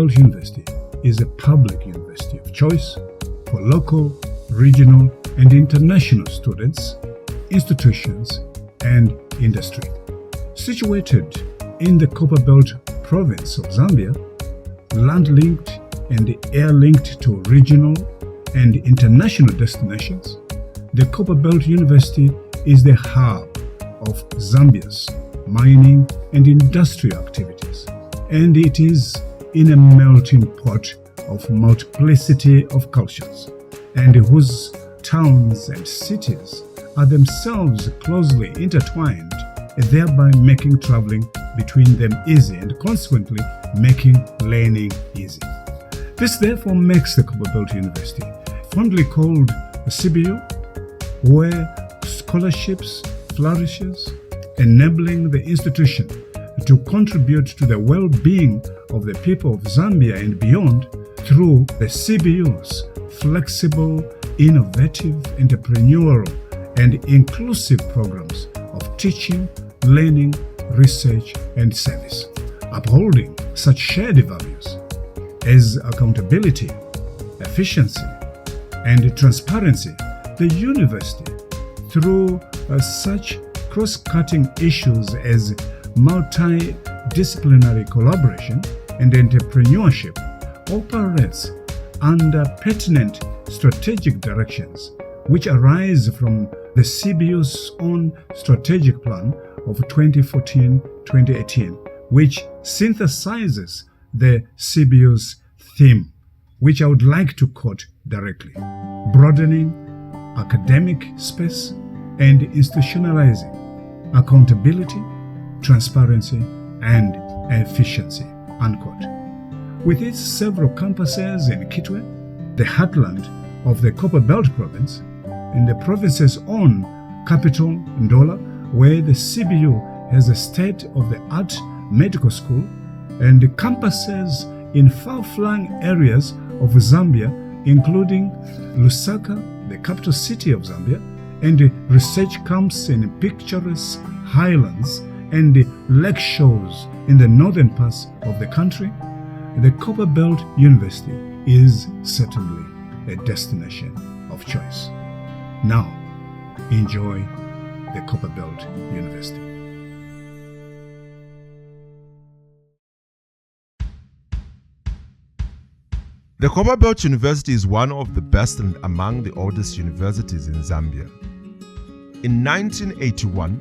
Copperbelt University is a public university of choice for local, regional, and international students, institutions, and industry. Situated in the Copperbelt province of Zambia, land-linked and air-linked to regional and international destinations, the Copperbelt University is the hub of Zambia's mining and industrial activities, and it is in a melting pot of multiplicity of cultures, and whose towns and cities are themselves closely intertwined, thereby making traveling between them easy and consequently making learning easy. This therefore makes the Copperbelt University fondly called a CBU, where scholarships flourishes, enabling the institution to contribute to the well-being of the people of Zambia and beyond through the CBU's flexible, innovative, entrepreneurial, and inclusive programs of teaching, learning, research, and service, upholding such shared values as accountability, efficiency, and transparency. The university, through such cross-cutting issues as multidisciplinary collaboration and entrepreneurship, operates under pertinent strategic directions which arise from the CBU's own strategic plan of 2014-2018, which synthesizes the CBU's theme, which I would like to quote directly: broadening academic space and institutionalizing accountability, transparency, and efficiency, unquote. With its several campuses in Kitwe, the heartland of the Copperbelt province, in the province's own capital, Ndola, where the CBU has a state-of-the-art medical school, and the campuses in far-flung areas of Zambia, including Lusaka, the capital city of Zambia, and research camps in picturesque highlands and lake shores in the northern parts of the country, the Copperbelt University is certainly a destination of choice. Now, enjoy the Copperbelt University. The Copperbelt University is one of the best and among the oldest universities in Zambia. In 1981,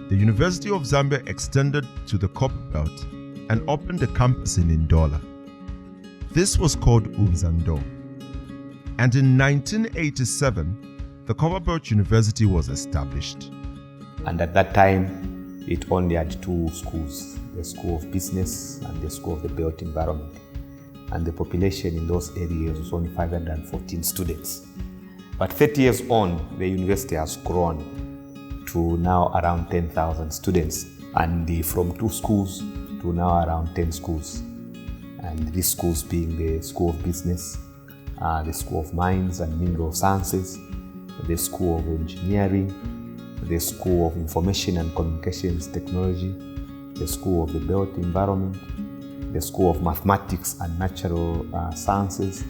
the University of Zambia extended to the Copperbelt and opened a campus in Ndola. This was called Umzando. And in 1987, the Copperbelt University was established. And at that time, it only had two schools, the School of Business and the School of the Built Environment. And the population in those areas was only 514 students. But 30 years on, the university has grown to now around 10,000 students, and from 2 schools to now around 10 schools. And these schools being the School of Business, the School of Mines and Mineral Sciences, the School of Engineering, the School of Information and Communications Technology, the School of the Built Environment, the School of Mathematics and Natural Sciences,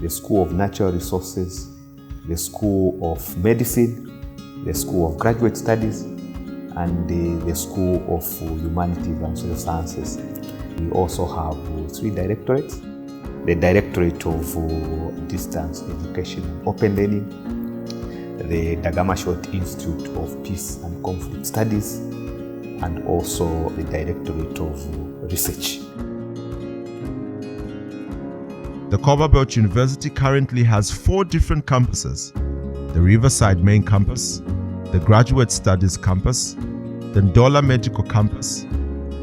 the School of Natural Resources, the School of Medicine, the School of Graduate Studies, and the School of Humanities and Social Sciences. We also have 3 directorates: the Directorate of Distance Education and Open Learning, the Dagamashot Institute of Peace and Conflict Studies, and also the Directorate of Research. The Copperbelt University currently has 4 different campuses: the Riverside Main Campus, the Graduate Studies Campus, the Ndola Medical Campus,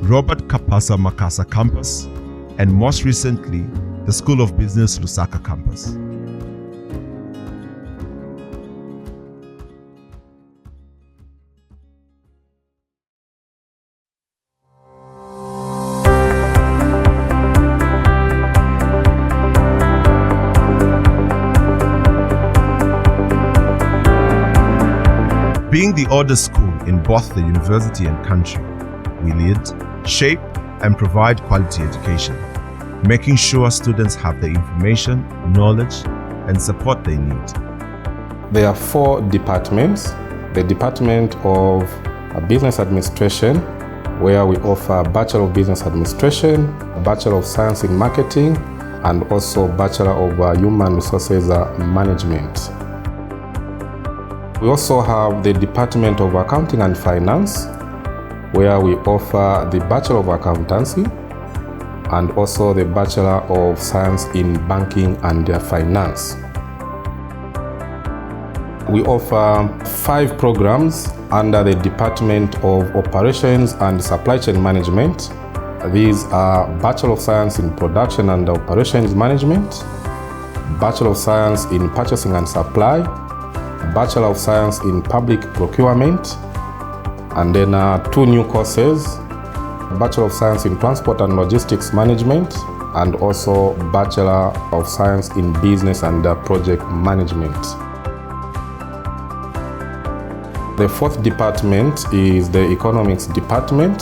Robert Kapasa Makasa Campus, and most recently, the School of Business Lusaka Campus. Being the oldest school in both the university and country, we lead, shape, and provide quality education. making sure students have the information, knowledge, and support they need. There are 4 departments. The Department of Business Administration, where we offer Bachelor of Business Administration, Bachelor of Science in Marketing, and also Bachelor of Human Resources Management. We also have the Department of Accounting and Finance, where we offer the Bachelor of Accountancy and also the Bachelor of Science in Banking and Finance. We offer 5 programs under the Department of Operations and Supply Chain Management. These are Bachelor of Science in Production and Operations Management, Bachelor of Science in Purchasing and Supply, Bachelor of Science in Public Procurement, and then 2 new courses, Bachelor of Science in Transport and Logistics Management, and also Bachelor of Science in Business and Project Management. The 4th department is the Economics Department,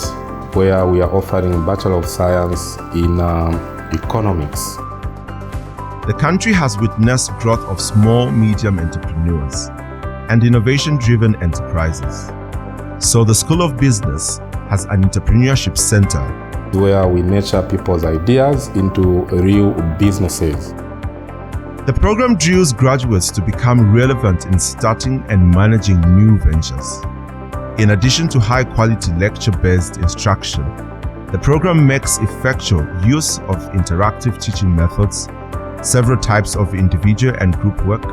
where we are offering Bachelor of Science in Economics. The country has witnessed growth of small, medium entrepreneurs and innovation-driven enterprises. So the School of Business has an entrepreneurship center where we nurture people's ideas into real businesses. The program drills graduates to become relevant in starting and managing new ventures. In addition to high-quality lecture-based instruction, the program makes effectual use of interactive teaching methods, several types of individual and group work,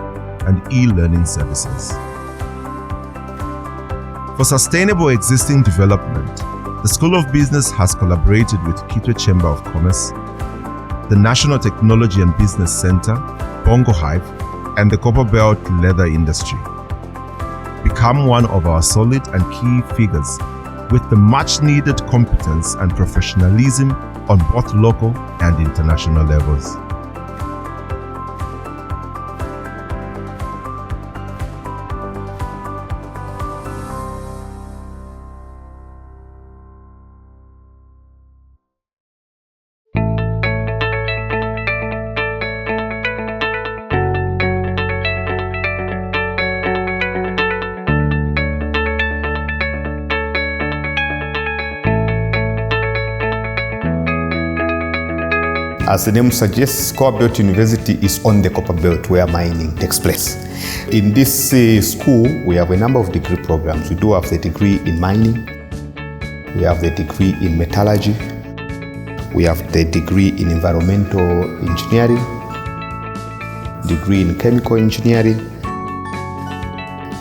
and e-learning services. For sustainable existing development, the School of Business has collaborated with Kitwe Chamber of Commerce, the National Technology and Business Center, Bongo Hive, and the Copperbelt leather industry. Become one of our solid and key figures with the much-needed competence and professionalism on both local and international levels. As the name suggests, Copperbelt University is on the Copperbelt where mining takes place. In this school, we have a number of degree programs. We do have the degree in mining, we have the degree in metallurgy, we have the degree in environmental engineering, degree in chemical engineering,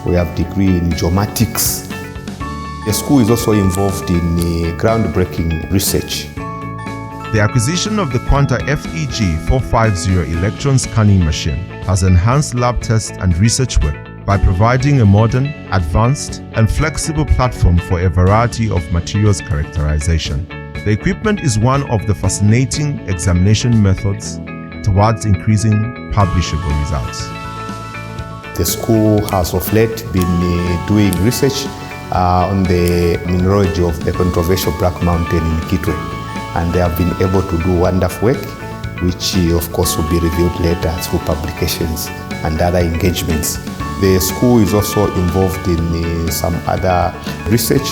we have degree in geomatics. The school is also involved in groundbreaking research. The acquisition of the Quanta FEG 450 electron scanning machine has enhanced lab test and research work by providing a modern, advanced, and flexible platform for a variety of materials characterization. The equipment is one of the fascinating examination methods towards increasing publishable results. The school has of late been doing research on the mineralogy of the controversial Black Mountain in Kitwe. And they have been able to do wonderful work, which of course will be revealed later through publications and other engagements. The school is also involved in some other research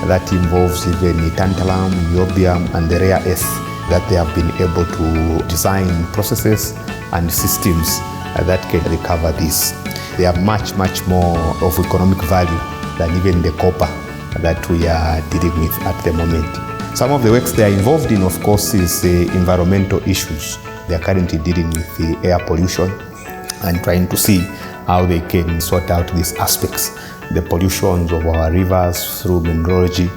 that involves even tantalum, niobium, and the rare earth that they have been able to design processes and systems that can recover this. They have much more of economic value than even the copper that we are dealing with at the moment. Some of the works they are involved in, of course, is environmental issues. They are currently dealing with the air pollution and trying to see how they can sort out these aspects, the pollutions of our rivers through mineralogy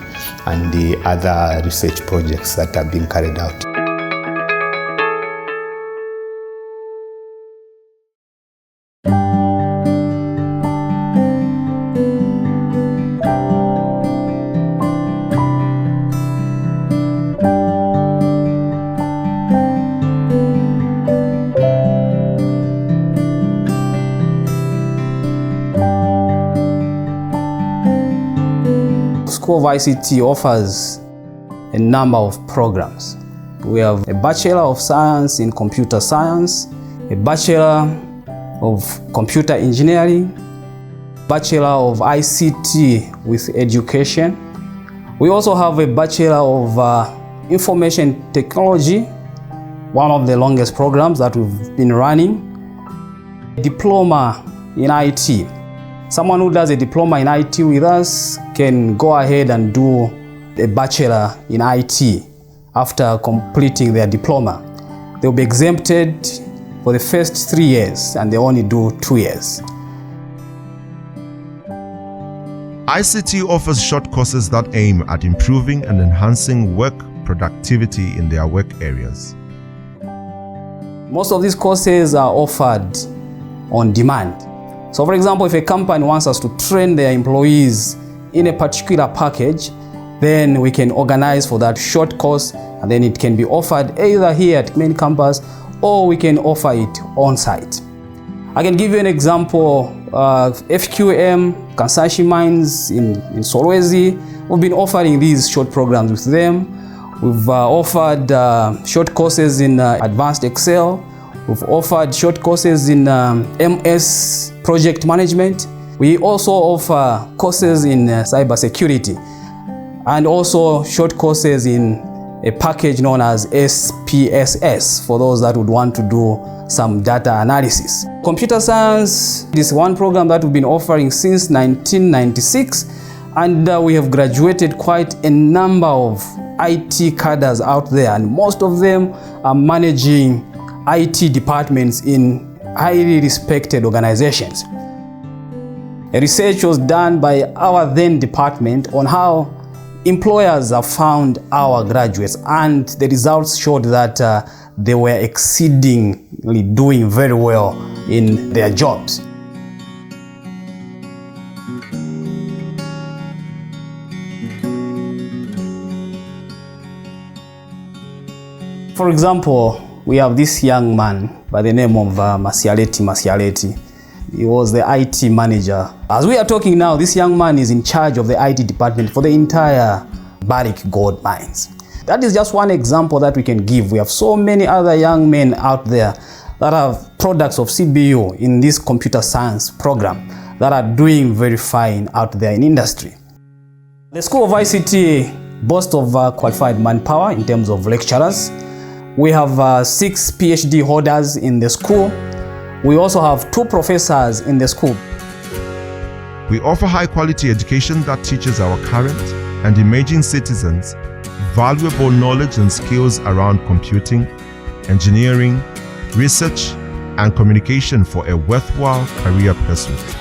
and the other research projects that are being carried out. School of ICT offers a number of programs. We have a Bachelor of Science in Computer Science, a Bachelor of Computer Engineering, Bachelor of ICT with Education. We also have a Bachelor of Information Technology, one of the longest programs that we've been running. A Diploma in IT. Someone who does a diploma in IT with us can go ahead and do a Bachelor in IT after completing their diploma. They'll be exempted for the first 3 years and they only do 2 years. ICT offers short courses that aim at improving and enhancing work productivity in their work areas. Most of these courses are offered on demand. So for example, if a company wants us to train their employees in a particular package, then we can organize for that short course and then it can be offered either here at main campus or we can offer it on site. I can give you an example. FQM, Kansashi Mines in Solwezi, we've been offering these short programs with them. We've offered short courses in Advanced Excel. We've offered short courses in MS Project Management. We also offer courses in cybersecurity and also short courses in a package known as SPSS for those that would want to do some data analysis. Computer science is one program that we've been offering since 1996, and we have graduated quite a number of IT cadres out there, and most of them are managing IT departments in highly respected organizations. A research was done by our then department on how employers have found our graduates, and the results showed that they were exceedingly doing very well in their jobs. For example, we have this young man by the name of Masialeti. He was the IT manager. As we are talking now, this young man is in charge of the IT department for the entire Barrick Gold Mines. That is just one example that we can give. We have so many other young men out there that have products of CBU in this computer science program that are doing very fine out there in industry. The School of ICT boasts of qualified manpower in terms of lecturers. We have 6 PhD holders in the school. We also have 2 professors in the school. We offer high-quality education that teaches our current and emerging citizens valuable knowledge and skills around computing, engineering, research, and communication for a worthwhile career pursuit.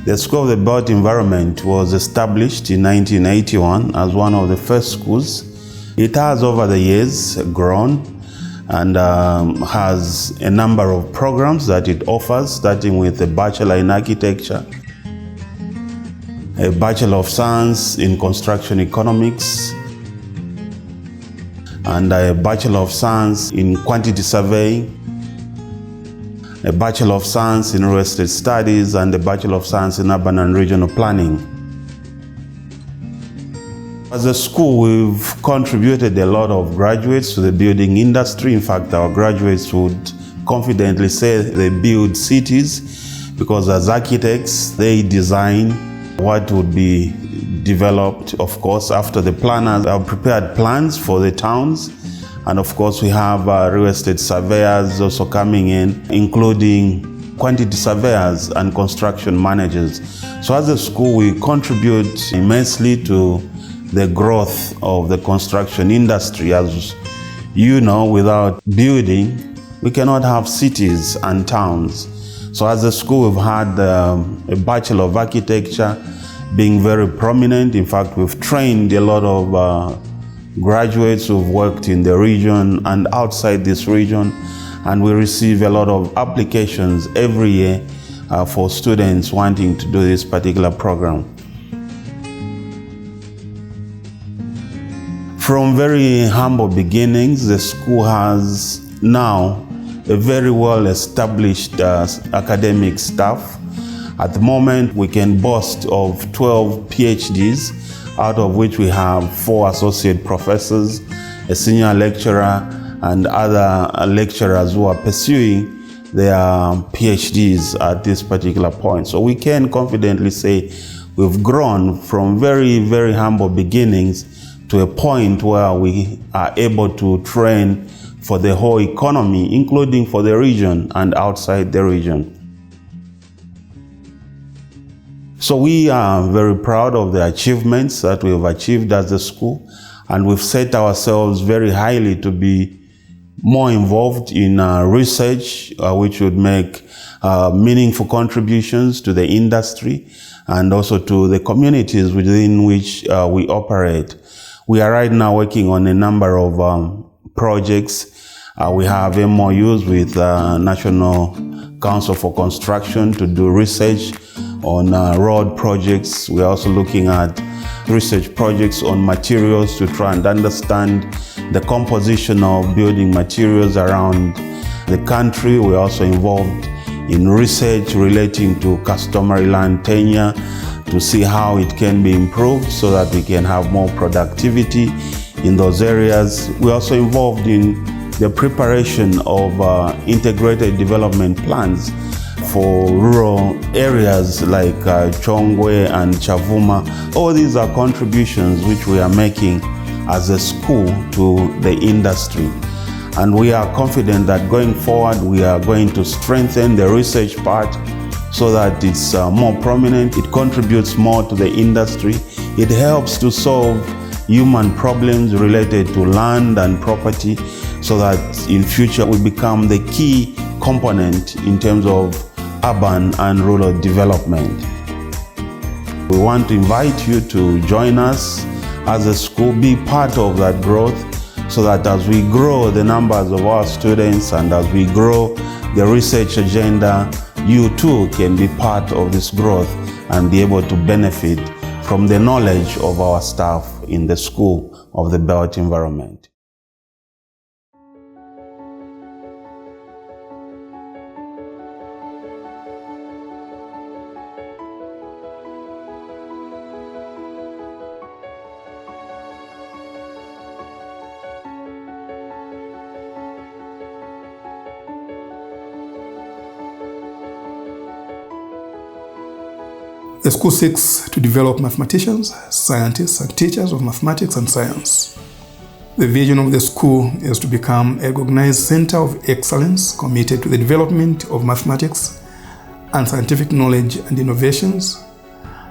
The School of the Built Environment was established in 1981 as one of the first schools. It has over the years grown and has a number of programs that it offers, starting with a Bachelor in Architecture, a Bachelor of Science in Construction Economics, and a Bachelor of Science in Quantity Surveying, a Bachelor of Science in Real Estate Studies, and a Bachelor of Science in Urban and Regional Planning. As a school, we've contributed a lot of graduates to the building industry. In fact, our graduates would confidently say they build cities because as architects, they design what would be developed, of course, after the planners have prepared plans for the towns. And of course, we have real estate surveyors also coming in, including quantity surveyors and construction managers. So as a school, we contribute immensely to the growth of the construction industry. As you know, without building, we cannot have cities and towns. So as a school, we've had a Bachelor of Architecture being very prominent. In fact, we've trained a lot of graduates who've worked in the region and outside this region. and we receive a lot of applications every year for students wanting to do this particular program. From very humble beginnings, the school has now a very well-established academic staff. At the moment, we can boast of 12 PhDs, out of which we have 4 associate professors, a senior lecturer, and other lecturers who are pursuing their PhDs at this particular point. So we can confidently say we've grown from very, very humble beginnings to a point where we are able to train for the whole economy, including for the region and outside the region. So we are very proud of the achievements that we've achieved as a school, and we've set ourselves very highly to be more involved in research, which would make meaningful contributions to the industry and also to the communities within which we operate. We are right now working on a number of projects. We have MOUs with National Council for Construction to do research on road projects. We're also looking at research projects on materials to try and understand the composition of building materials around the country. We're also involved in research relating to customary land tenure to see how it can be improved so that we can have more productivity in those areas. We're also involved in the preparation of integrated development plans for rural areas like Chongwe and Chavuma. All these are contributions which we are making as a school to the industry. And we are confident that going forward, we are going to strengthen the research part so that it's more prominent, it contributes more to the industry, it helps to solve human problems related to land and property so that in future we become the key component in terms of urban and rural development. We want to invite you to join us as a school, be part of that growth so that as we grow the numbers of our students and as we grow the research agenda, you too can be part of this growth and be able to benefit from the knowledge of our staff in the School of the Built Environment. The school seeks to develop mathematicians, scientists, and teachers of mathematics and science. The vision of the school is to become a recognized center of excellence committed to the development of mathematics and scientific knowledge and innovations,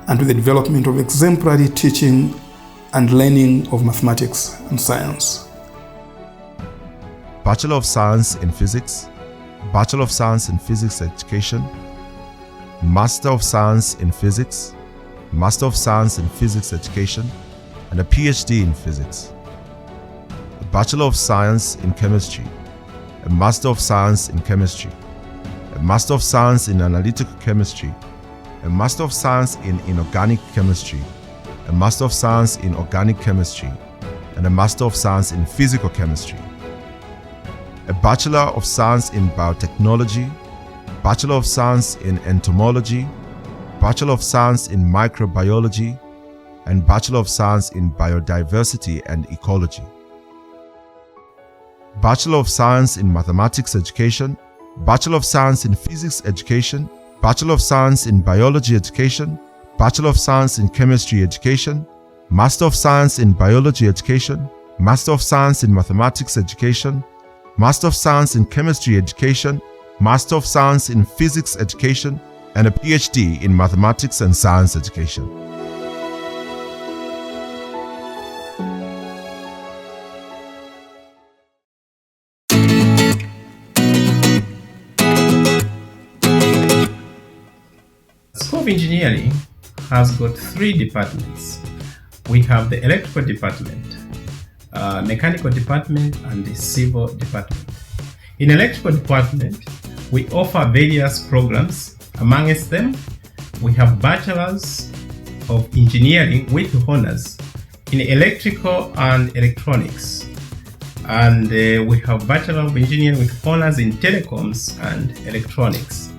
and to the development of exemplary teaching and learning of mathematics and science. Bachelor of Science in Physics, Bachelor of Science in Physics Education, Master of Science in Physics, Master of Science in Physics Education, and a PhD in Physics. A Bachelor of Science in Chemistry, a Master of Science in Chemistry, a Master of Science in Analytical Chemistry, a Master of Science in Inorganic Chemistry, a Master of Science in Organic Chemistry, and a Master of Science in Physical Chemistry. A Bachelor of Science in Biotechnology, Bachelor of Science in Entomology, Bachelor of Science in Microbiology, and Bachelor of Science in Biodiversity and Ecology. Bachelor of Science in Mathematics Education, Bachelor of Science in Physics Education, Bachelor of Science in Biology Education, Bachelor of Science in Chemistry Education, Master of Science in Biology Education, Master of Science in Mathematics Education, Master of Science in Chemistry Education, Master of Science in Physics Education, and a PhD in Mathematics and Science Education. The School of Engineering has got 3 departments. We have the electrical department, mechanical department, and the civil department. In electrical department, we offer various programs. Amongst them, we have Bachelors of Engineering with honors in electrical and electronics. And we have Bachelor of Engineering with honors in telecoms and electronics.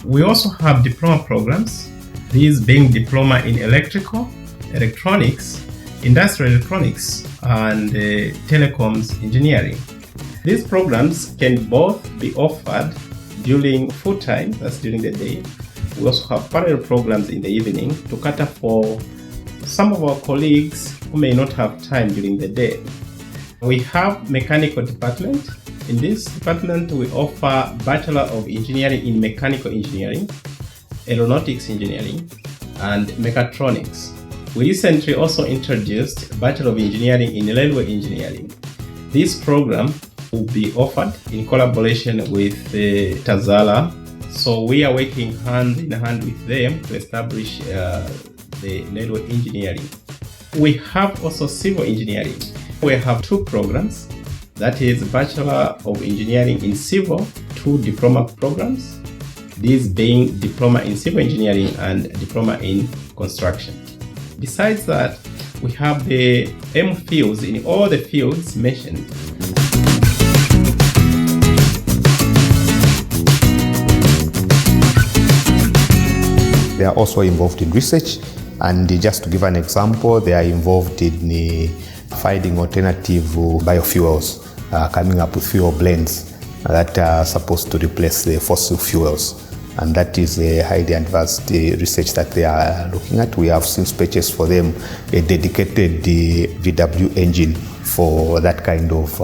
We also have diploma programs, these being diploma in electrical, electronics, industrial electronics, and telecoms engineering. These programs can both be offered during full time, that's during the day. We also have parallel programs in the evening to cater for some of our colleagues who may not have time during the day. We have mechanical department. In this department, we offer Bachelor of Engineering in Mechanical Engineering, Aeronautics Engineering, and Mechatronics. We recently also introduced Bachelor of Engineering in Railway Engineering. This program will be offered in collaboration with Tazara. So we are working hand in hand with them to establish the railway engineering. We have also civil engineering. We have two programs, that is Bachelor of Engineering in Civil, two diploma programs, these being Diploma in Civil Engineering and Diploma in Construction. Besides that, we have the M fields in all the fields mentioned. They are also involved in research, and just to give an example, they are involved in finding alternative biofuels, coming up with fuel blends that are supposed to replace the fossil fuels. And that is a highly advanced research that they are looking at. We have since purchased for them a dedicated VW engine for that kind of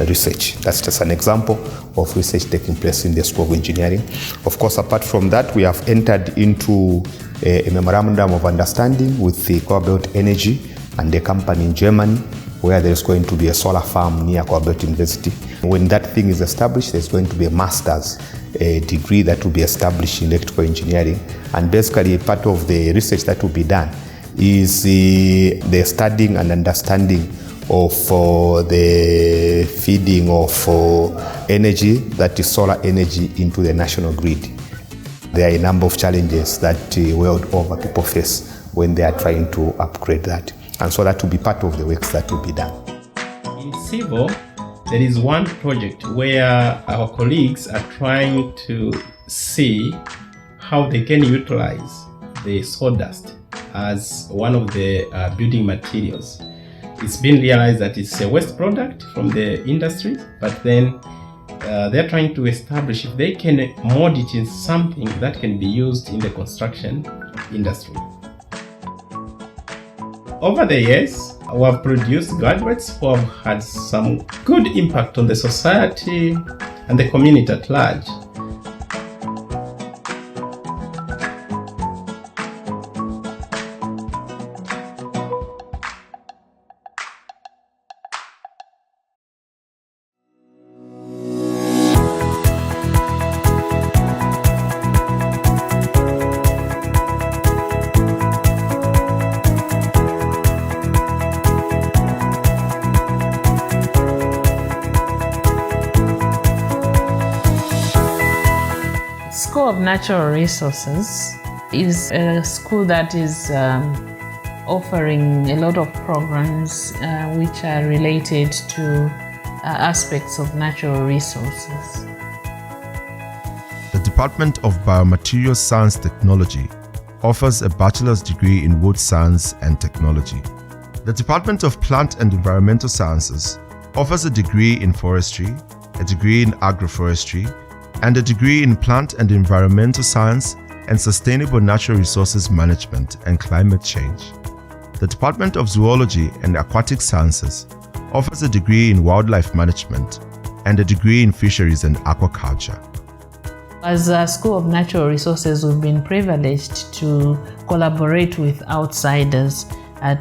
research. That's just an example of research taking place in the School of Engineering. Of course, apart from that, we have entered into a memorandum of understanding with the Copperbelt Energy and a company in Germany, where there is going to be a solar farm near Copperbelt University. When that thing is established, there's going to be a master's degree that will be established in electrical engineering. And basically, part of the research that will be done is the studying and understanding of the feeding of energy, that is solar energy, into the national grid. There are a number of challenges that world over people face when they are trying to upgrade that. And so that will be part of the works that will be done. In civil, there is one project where our colleagues are trying to see how they can utilize the sawdust as one of the building materials. It's been realized that it's a waste product from the industry, but then they're trying to establish if they can mold it in something that can be used in the construction industry. Over the years, we have produced graduates who have had some good impact on the society and the community at large. School of Natural Resources is a school that is offering a lot of programs which are related to aspects of natural resources. The Department of Biomaterials Science Technology offers a bachelor's degree in wood science and technology. The Department of Plant and Environmental Sciences offers a degree in forestry, a degree in agroforestry, and a degree in Plant and Environmental Science and Sustainable Natural Resources Management and Climate Change. The Department of Zoology and Aquatic Sciences offers a degree in Wildlife Management and a degree in Fisheries and Aquaculture. As a School of Natural Resources, we've been privileged to collaborate with outsiders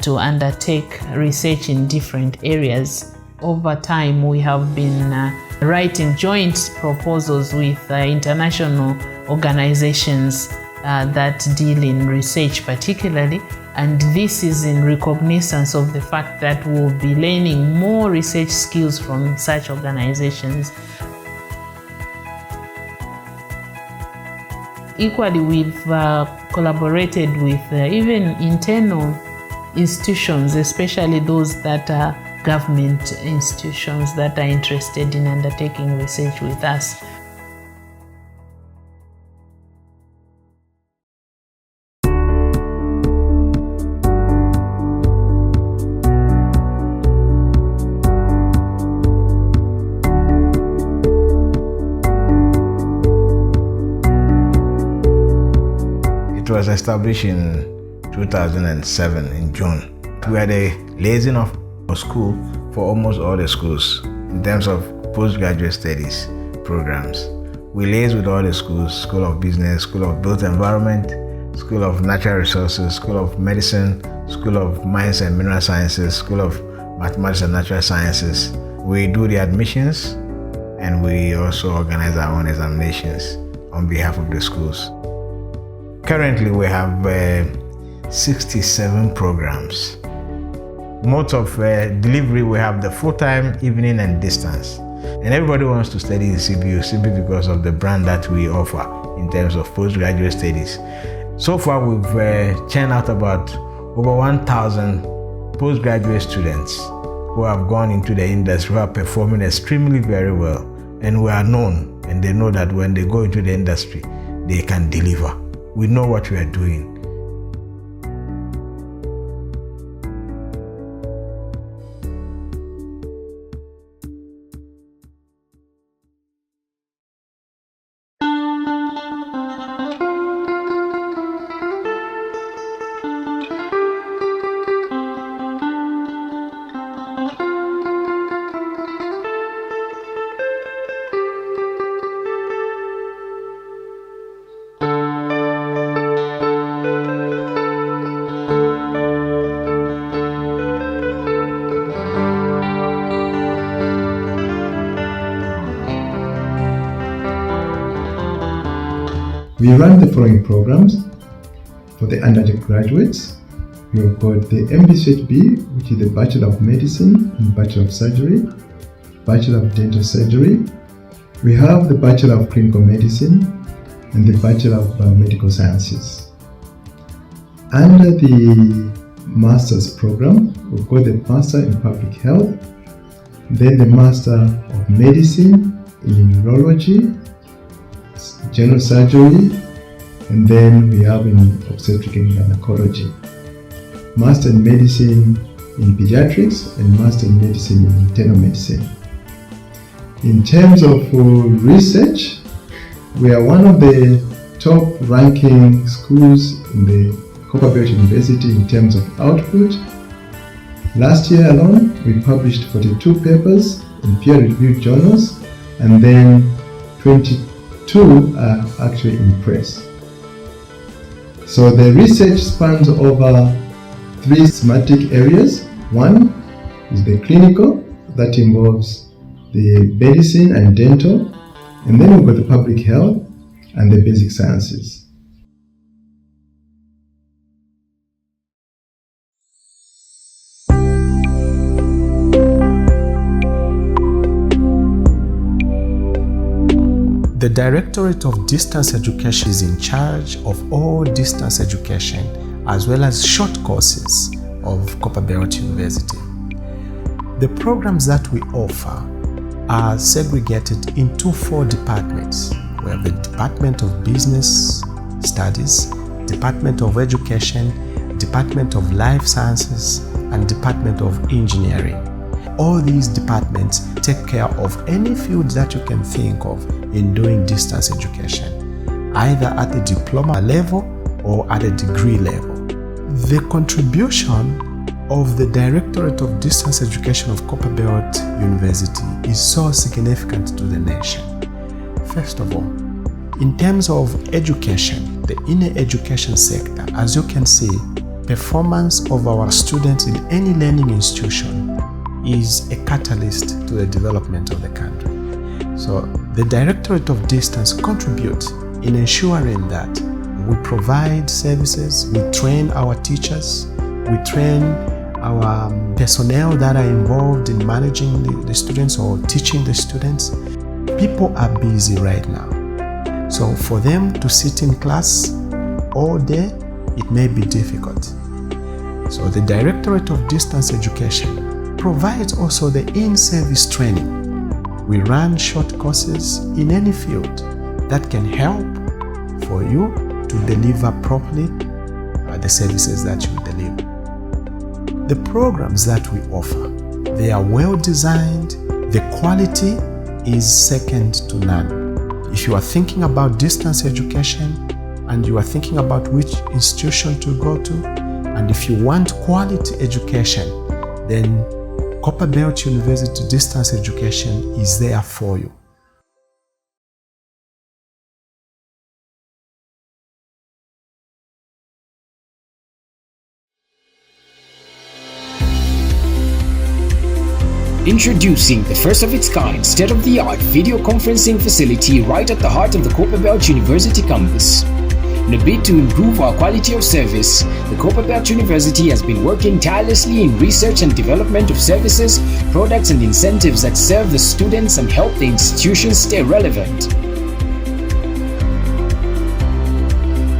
to undertake research in different areas. Over time, we have been writing joint proposals with international organizations that deal in research particularly, and this is in recognizance of the fact that we'll be learning more research skills from such organizations. Equally, we've collaborated with even internal institutions, especially those that are government institutions that are interested in undertaking research with us. It was established in 2007 in June. We are the liaison of school for almost all the schools in terms of postgraduate studies programs. We liaise with all the schools: School of Business, School of Built Environment, School of Natural Resources, School of Medicine, School of Mines and Mineral Sciences, School of Mathematics and Natural Sciences. We do the admissions and we also organize our own examinations on behalf of the schools. Currently, we have 67 programs. Mode of delivery, we have the full-time, evening, and distance. And everybody wants to study in CBU simply because of the brand that we offer in terms of postgraduate studies. So far, we've churned out about over 1,000 postgraduate students who have gone into the industry, who are performing extremely very well. And we are known, and they know that when they go into the industry, they can deliver. We know what we are doing. We run the following programs for the undergraduates. We have got the MBCHB, which is the Bachelor of Medicine and Bachelor of Surgery, Bachelor of Dental Surgery. We have the Bachelor of Clinical Medicine and the Bachelor of Biomedical Sciences. Under the Master's program, we've got the Master in Public Health, then the Master of Medicine in Neurology, General Surgery, and then we have in Obstetric and Gynecology. Master in Medicine in Pediatrics and Master in Medicine in Internal Medicine. In terms of research, we are one of the top ranking schools in the Copperbelt University in terms of output. Last year alone, we published 42 papers in peer-reviewed journals, and then 22 are actually in press. So the research spans over 3 thematic areas. One is the clinical, that involves the medicine and dental, and then we've got the public health and the basic sciences. The Directorate of Distance Education is in charge of all distance education as well as short courses of Copperbelt University. The programs that we offer are segregated into 4 departments. We have the Department of Business Studies, Department of Education, Department of Life Sciences, and Department of Engineering. All these departments take care of any field that you can think of in doing distance education, either at the diploma level or at a degree level. The contribution of the Directorate of Distance Education of Copperbelt University is so significant to the nation. First of all, in terms of education, the inner education sector, as you can see, performance of our students in any learning institution is a catalyst to the development of the country. So the Directorate of Distance contributes in ensuring that we provide services, we train our teachers, we train our personnel that are involved in managing the students or teaching the students. People are busy right now. So for them to sit in class all day, it may be difficult. So the Directorate of Distance Education provides also the in-service training. We run short courses in any field that can help for you to deliver properly the services that you deliver. The programs that we offer, they are well designed. The quality is second to none. If you are thinking about distance education and you are thinking about which institution to go to, and if you want quality education, then Copperbelt University Distance Education is there for you. Introducing the first of its kind state-of-the-art video conferencing facility right at the heart of the Copperbelt University campus. In a bid to improve our quality of service, the Copperbelt University has been working tirelessly in research and development of services, products and incentives that serve the students and help the institution stay relevant.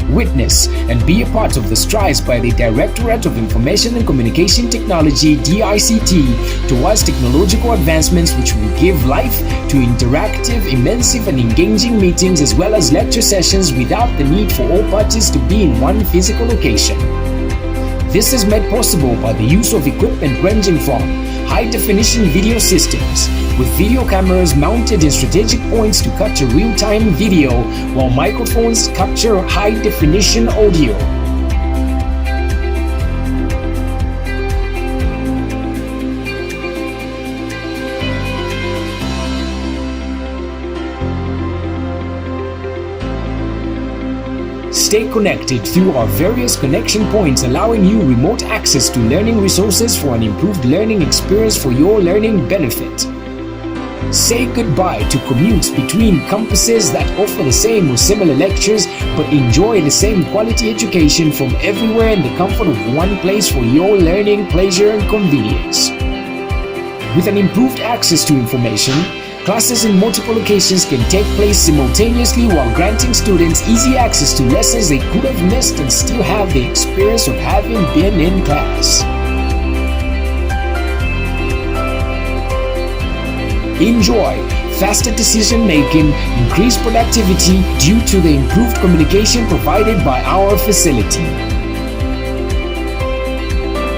Witness and be a part of the strides by the Directorate of Information and Communication Technology (DICT) towards technological advancements which will give life to interactive, immersive and engaging meetings as well as lecture sessions without the need for all parties to be in one physical location. This is made possible by the use of equipment ranging from high-definition video systems, with video cameras mounted in strategic points to capture real-time video, while microphones capture high-definition audio. Stay connected through our various connection points, allowing you remote access to learning resources for an improved learning experience for your learning benefit. Say goodbye to commutes between campuses that offer the same or similar lectures but enjoy the same quality education from everywhere in the comfort of one place for your learning, pleasure and convenience. With an improved access to information, classes in multiple locations can take place simultaneously while granting students easy access to lessons they could have missed and still have the experience of having been in class. Enjoy faster decision making, increased productivity due to the improved communication provided by our facility.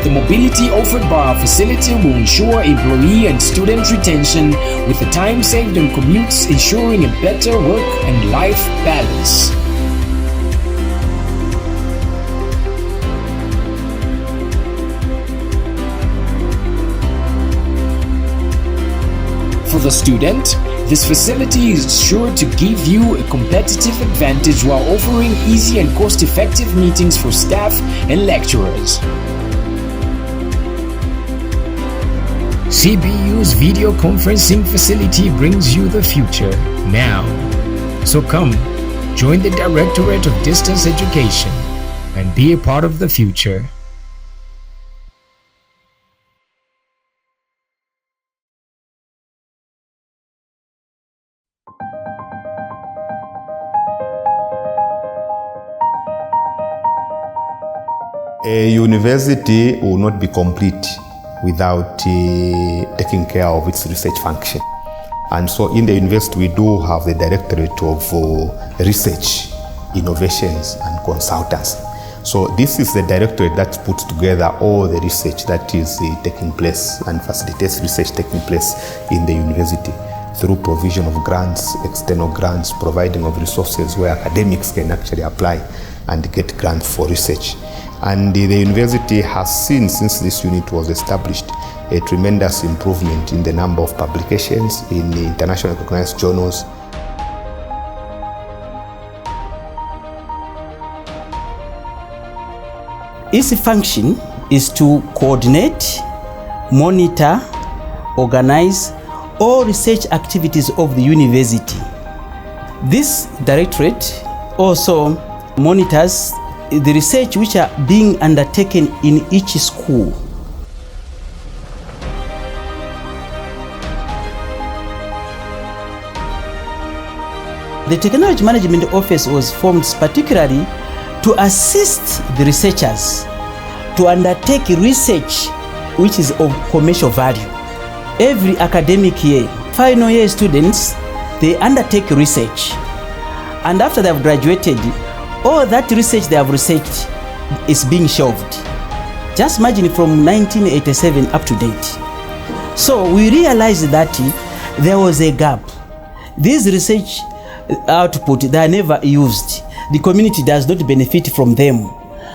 The mobility offered by our facility will ensure employee and student retention, with the time saved on commutes ensuring a better work and life balance. For the student, this facility is sure to give you a competitive advantage while offering easy and cost-effective meetings for staff and lecturers. CBU's video conferencing facility brings you the future now. So come, join the Directorate of Distance Education and be a part of the future. A university will not be complete without taking care of its research function. And so in the university we do have the Directorate of Research, Innovations and Consultancy. So this is the directorate that puts together all the research that is taking place and facilitates research taking place in the university through provision of grants, external grants, providing of resources where academics can actually apply and get grants for research. And the university has seen, since this unit was established, a tremendous improvement in the number of publications in the internationally recognized journals. Its function is to coordinate, monitor, organize all research activities of the university. This directorate also monitors the research which are being undertaken in each school. The Technology Management Office was formed particularly to assist the researchers to undertake research which is of commercial value. Every academic year, final year students, they undertake research. And after they have graduated, all that research they have researched is being shelved. Just imagine from 1987 up to date. So we realized that there was a gap. These research output, they are never used. The community does not benefit from them.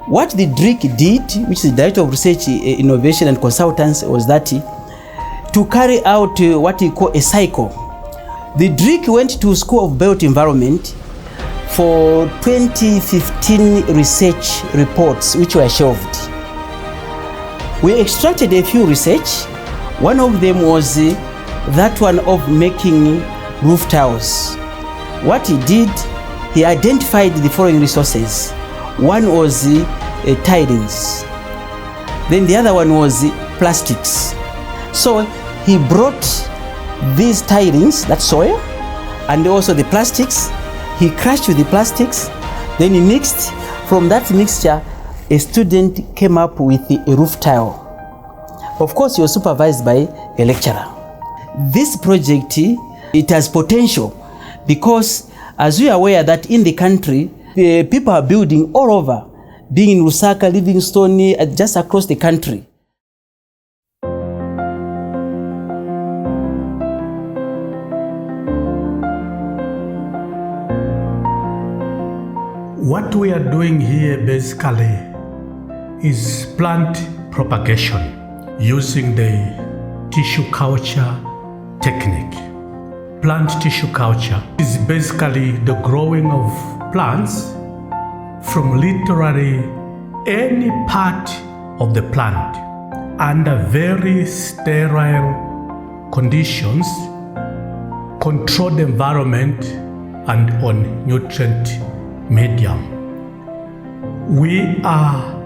What the DRIC did, which is the Director of Research, Innovation and Consultants, was that to carry out what we call a cycle. The DRIC went to School of Built Environment for 2015 research reports which were shelved. We extracted a few research. One of them was that one of making roof tiles. What he did, he identified the following resources. One was tilings. Then the other one was plastics. So he brought these tilings, that soil, and also the plastics. He crushed with the plastics, then he mixed. From that mixture, a student came up with a roof tile. Of course, he was supervised by a lecturer. This project, it has potential because as we are aware that in the country, people are building all over, being in Lusaka, Livingstone, just across the country. What we are doing here basically is plant propagation using the tissue culture technique. Plant tissue culture is basically the growing of plants from literally any part of the plant under very sterile conditions, controlled environment, and on nutrient medium. We are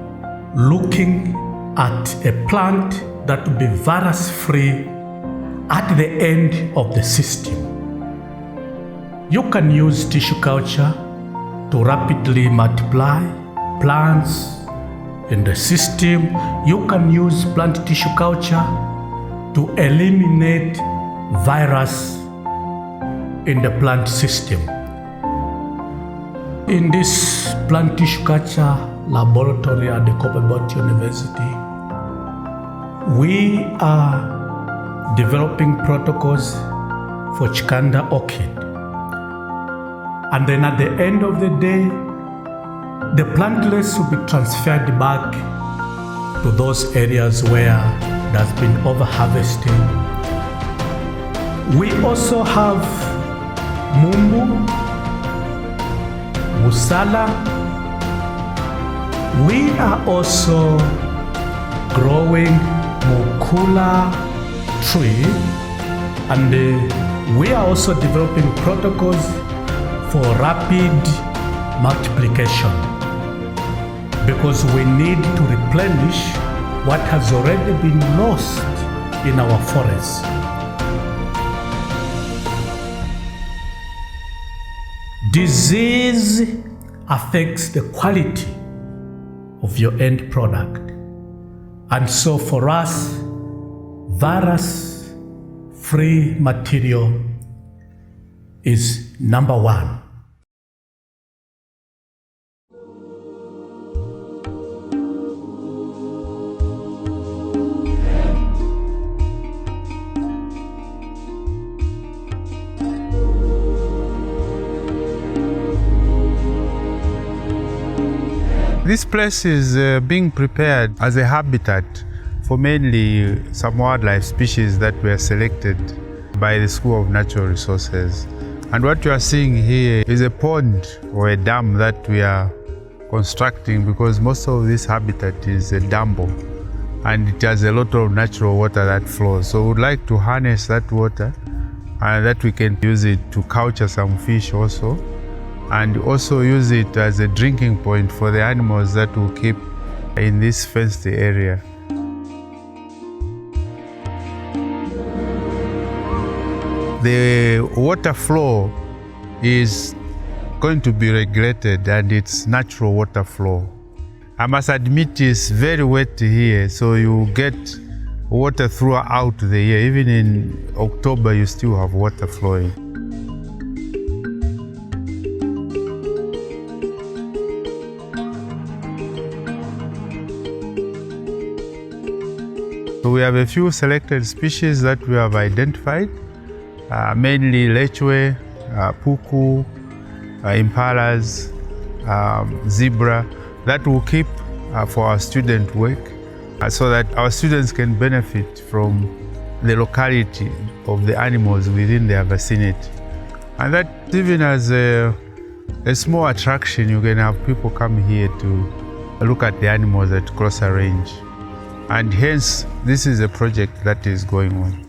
looking at a plant that will be virus-free at the end of the system. You can use tissue culture to rapidly multiply plants in the system. You can use plant tissue culture to eliminate virus in the plant system. In this plant tissue culture laboratory at the Copperbelt University, we are developing protocols for Chikanda orchid. And then at the end of the day, the plantlets will be transferred back to those areas where there's been over-harvesting. We also have Mumbu, Musala. We are also growing Mukula tree, and we are also developing protocols for rapid multiplication because we need to replenish what has already been lost in our forests. Disease affects the quality of your end product. And so for us, virus-free material is number one. This place is being prepared as a habitat for mainly some wildlife species that were selected by the School of Natural Resources. And what you are seeing here is a pond or a dam that we are constructing because most of this habitat is a dambo and it has a lot of natural water that flows. So we would like to harness that water and that we can use it to culture some fish also, and also use it as a drinking point for the animals that will keep in this fenced area. The water flow is going to be regulated and its natural water flow. I must admit it's very wet here, so you get water throughout the year. Even in October, you still have water flowing. So we have a few selected species that we have identified, mainly lechwe, puku, impalas, zebra, that will keep for our student work so that our students can benefit from the locality of the animals within their vicinity. And that even as a small attraction, you can have people come here to look at the animals at closer range. And hence, this is a project that is going on.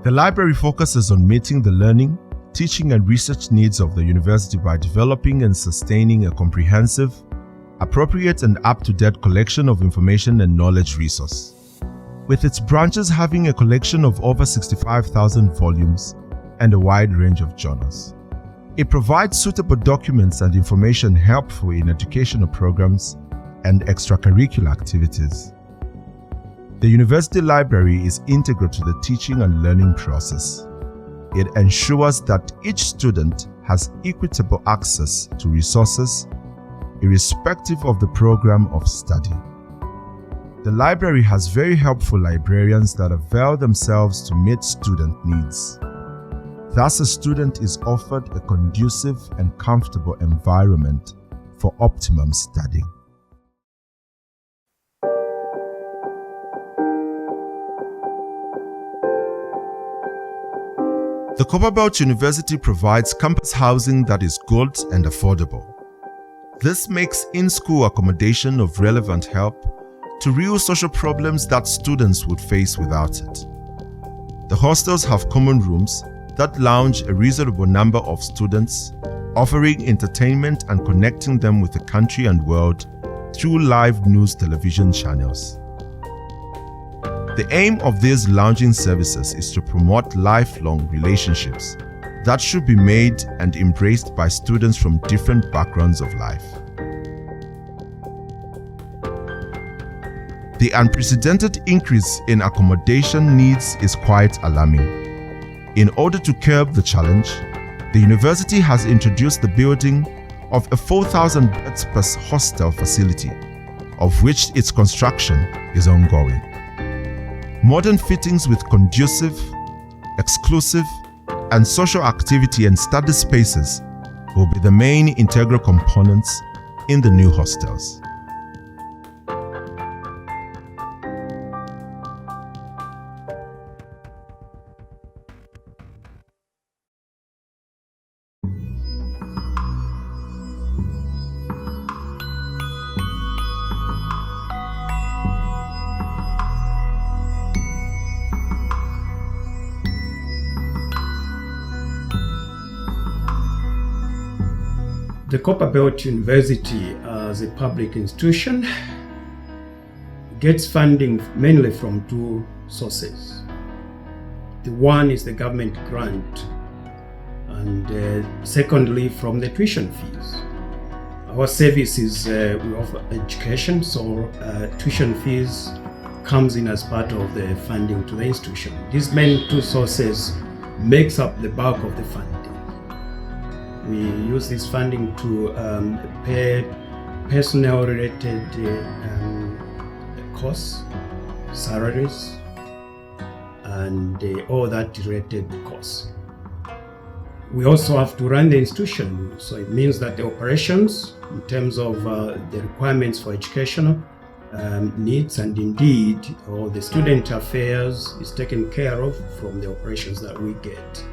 The library focuses on meeting the learning, teaching and research needs of the university by developing and sustaining a comprehensive, appropriate and up-to-date collection of information and knowledge resource. With its branches having a collection of over 65,000 volumes and a wide range of journals. It provides suitable documents and information helpful in educational programs and extracurricular activities. The university library is integral to the teaching and learning process. It ensures that each student has equitable access to resources, irrespective of the program of study. The library has very helpful librarians that avail themselves to meet student needs. Thus, a student is offered a conducive and comfortable environment for optimum studying. The Copperbelt University provides campus housing that is good and affordable. This makes in-school accommodation of relevant help to real social problems that students would face without it. The hostels have common rooms that lounge a reasonable number of students, offering entertainment and connecting them with the country and world through live news television channels. The aim of these lounging services is to promote lifelong relationships that should be made and embraced by students from different backgrounds of life. The unprecedented increase in accommodation needs is quite alarming. In order to curb the challenge, the university has introduced the building of a 4,000 beds per hostel facility, of which its construction is ongoing. Modern fittings with conducive, exclusive, and social activity and study spaces will be the main integral components in the new hostels. The Copperbelt University, as a public institution, gets funding mainly from two sources. The one is the government grant, and secondly from the tuition fees. Our service is we offer education, so tuition fees comes in as part of the funding to the institution. These main two sources makes up the bulk of the funding. We use this funding to pay personnel-related costs, salaries, and all that related costs. We also have to run the institution, so it means that the operations, in terms of the requirements for educational needs, and indeed all the student affairs is taken care of from the operations that we get.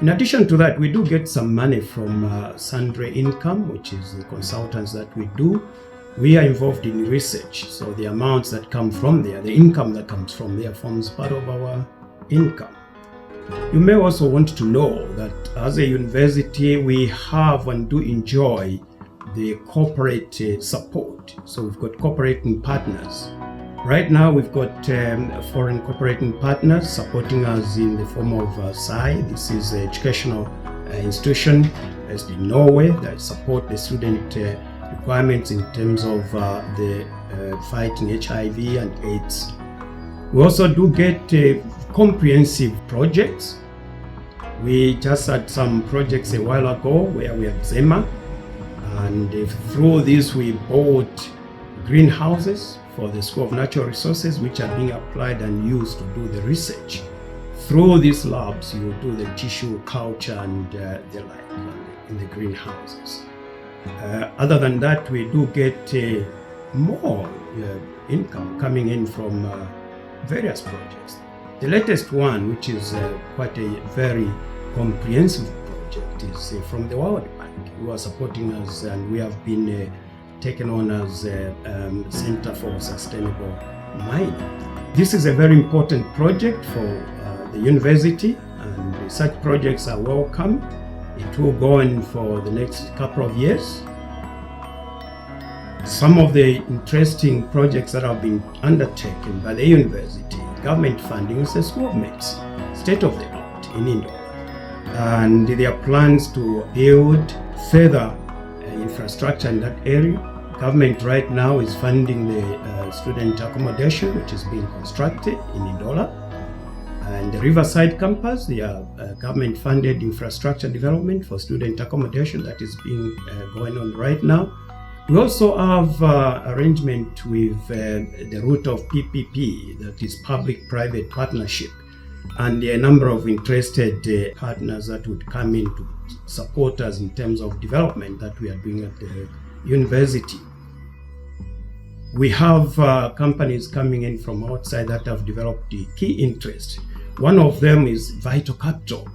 In addition to that, we do get some money from sundry income, which is the consultants that we do. We are involved in research, so the amounts that come from there, the income that comes from there forms part of our income. You may also want to know that as a university, we have and do enjoy the corporate support. So we've got cooperating partners. Right now, we've got foreign cooperating partners supporting us in the form of SAI. This is an educational institution based in Norway that support the student requirements in terms of the fighting HIV and AIDS. We also do get comprehensive projects. We just had some projects a while ago where we had ZEMA, and through this we bought greenhouses for the School of Natural Resources, which are being applied and used to do the research. Through these labs, you do the tissue culture and the like in the greenhouses. Other than that, we do get more income coming in from various projects. The latest one, which is quite a very comprehensive project, is from the World Bank, who are supporting us, and we have been taken on as a Center for Sustainable Mining. This is a very important project for the university, and such projects are welcome. It will go on for the next couple of years. Some of the interesting projects that have been undertaken by the university, government funding, is the School of Medicine, state of the art in Indola. And there are plans to build further infrastructure in that area. Government right now is funding the student accommodation, which is being constructed in Indola. And the Riverside campus, they are government-funded infrastructure development for student accommodation that is being going on right now. We also have arrangement with the route of PPP, that is public-private partnership, and a number of interested partners that would come in to support us in terms of development that we are doing at the university. We have companies coming in from outside that have developed the key interest. One of them is Vital Capital.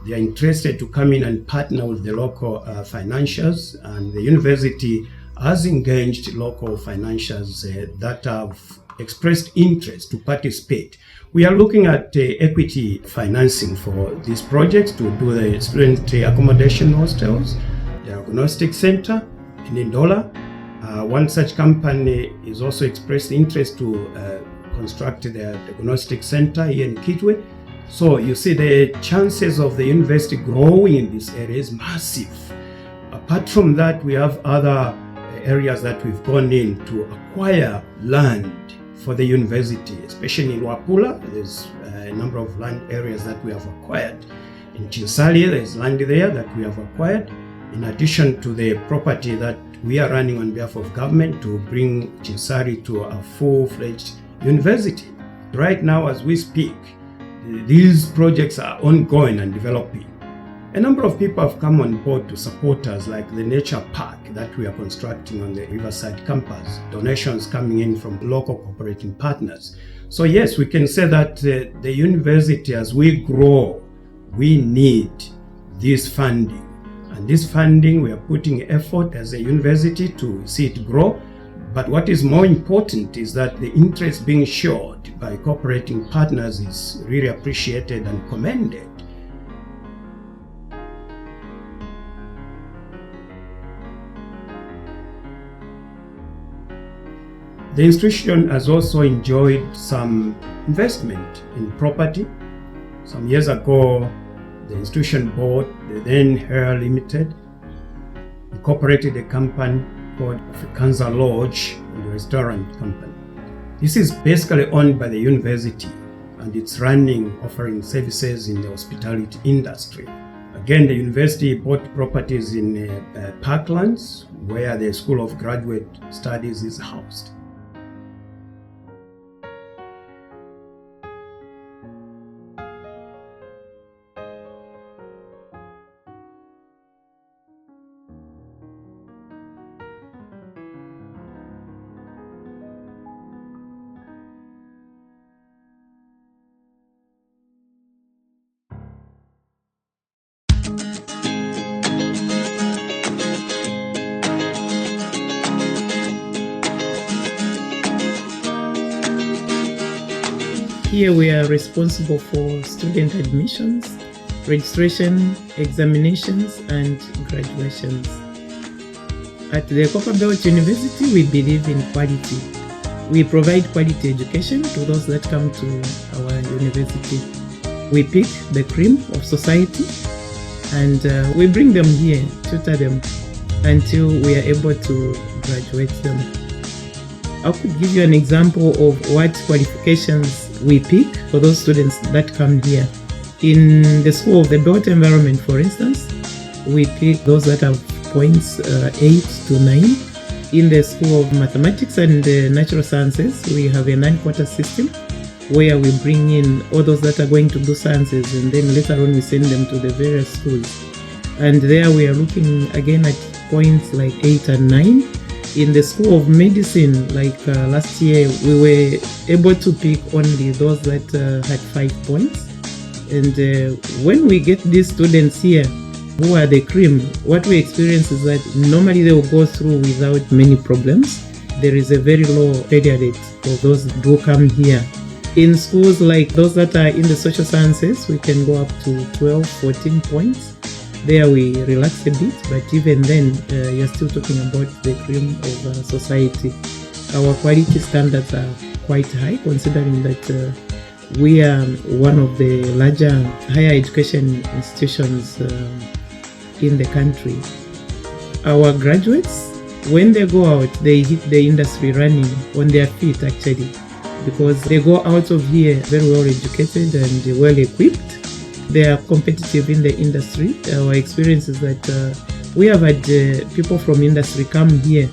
They are interested to come in and partner with the local financiers, and the university has engaged local financiers that have expressed interest to participate. We are looking at equity financing for these projects to do the student accommodation hostels, the diagnostic center in Indola. One such company is also expressed interest to construct the diagnostic center here in Kitwe. So you see the chances of the university growing in this area is massive. Apart from that, we have other areas that we've gone in to acquire land for the university, especially in Wapula. There's a number of land areas that we have acquired. In Chinsali, there's land there that we have acquired, in addition to the property that we are running on behalf of government to bring Chinsali to a full-fledged university. Right now, as we speak, these projects are ongoing and developing. A number of people have come on board to support us, like the nature park that we are constructing on the Riverside campus, donations coming in from local cooperating partners. So yes, we can say that the university, as we grow, we need this funding. And this funding, we are putting effort as a university to see it grow. But what is more important is that the interest being showed by cooperating partners is really appreciated and commended. The institution has also enjoyed some investment in property. Some years ago, the institution bought the then Hair Limited, incorporated a company called Africanza Lodge, and a restaurant company. This is basically owned by the university, and it's running, offering services in the hospitality industry. Again, the university bought properties in Parklands, where the School of Graduate Studies is housed. Here we are responsible for student admissions, registration, examinations, and graduations. At the Copperbelt University, we believe in quality. We provide quality education to those that come to our university. We pick the cream of society and we bring them here, tutor them until we are able to graduate them. I could give you an example of what qualifications we pick for those students that come here. In the School of the Built Environment, for instance, we pick those that have points 8 to 9. In the School of Mathematics and Natural Sciences, we have a 9-quarter system where we bring in all those that are going to do sciences, and then later on we send them to the various schools. And there we are looking again at points like 8 and 9. In the School of Medicine, like last year, we were able to pick only those that had 5 points. And when we get these students here, who are the cream, what we experience is that normally they will go through without many problems. There is a very low failure rate for those who come here. In schools like those that are in the social sciences, we can go up to 12, 14 points. There we relax a bit, but even then, you're still talking about the cream of society. Our quality standards are quite high, considering that we are one of the larger higher education institutions in the country. Our graduates, when they go out, they hit the industry running on their feet actually, because they go out of here very well educated and well equipped. They are competitive in the industry. Our experience is that we have had people from industry come here,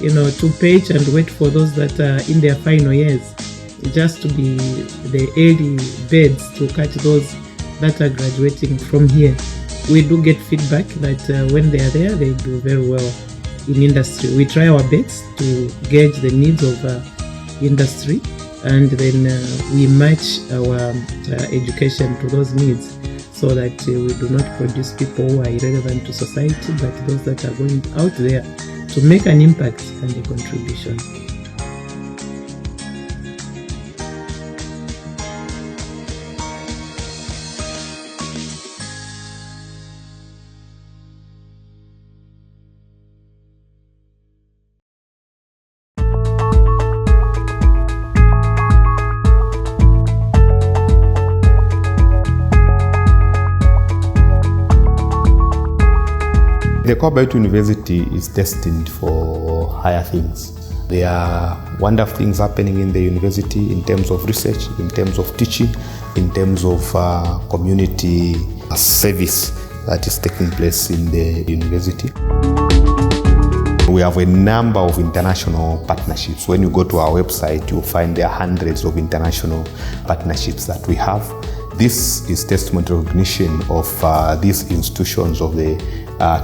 to page and wait for those that are in their final years, just to be the early birds to catch those that are graduating from here. We do get feedback that when they are there, they do very well in industry. We try our best to gauge the needs of industry, and then we match our education to those needs, so that we do not produce people who are irrelevant to society, but those that are going out there to make an impact and a contribution. The Copperbelt University is destined for higher things. There are wonderful things happening in the university in terms of research, in terms of teaching, in terms of community service that is taking place in the university. We have a number of international partnerships. When you go to our website, you'll find there are hundreds of international partnerships that we have. This is testament recognition of these institutions of the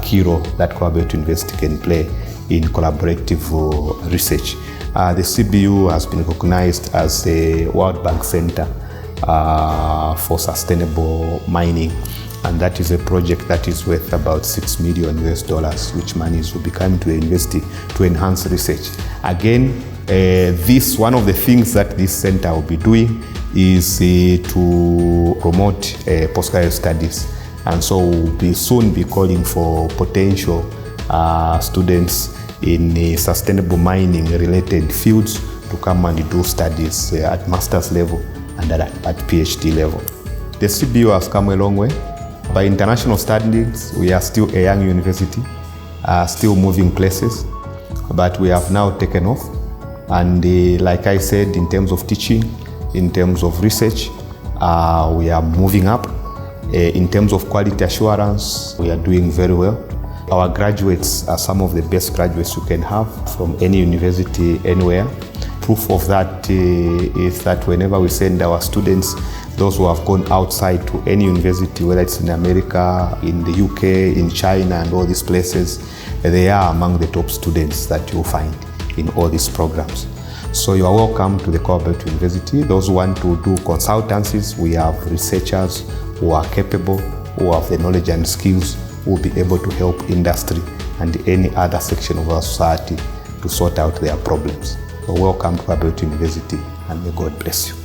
key role that Copperbelt University can play in collaborative research. The CBU has been recognized as a World Bank Center for Sustainable Mining, and that is a project that is worth about $6 million, which monies will be coming to the university to enhance research. Again, one of the things that this center will be doing is to promote postgraduate studies. And so we'll soon be calling for potential students in sustainable mining related fields to come and do studies at master's level and at PhD level. The CBU has come a long way. By international standards, we are still a young university, still moving places, but we have now taken off. And like I said, in terms of teaching, in terms of research, we are moving up. In terms of quality assurance, we are doing very well. Our graduates are some of the best graduates you can have from any university anywhere. Proof of that is that whenever we send our students, those who have gone outside to any university, whether it's in America, in the UK, in China, and all these places, they are among the top students that you'll find in all these programs. So you are welcome to the Copperbelt University. Those who want to do consultancies, we have researchers who are capable, who have the knowledge and skills, who will be able to help industry and any other section of our society to sort out their problems. So welcome to Copperbelt University, and may God bless you.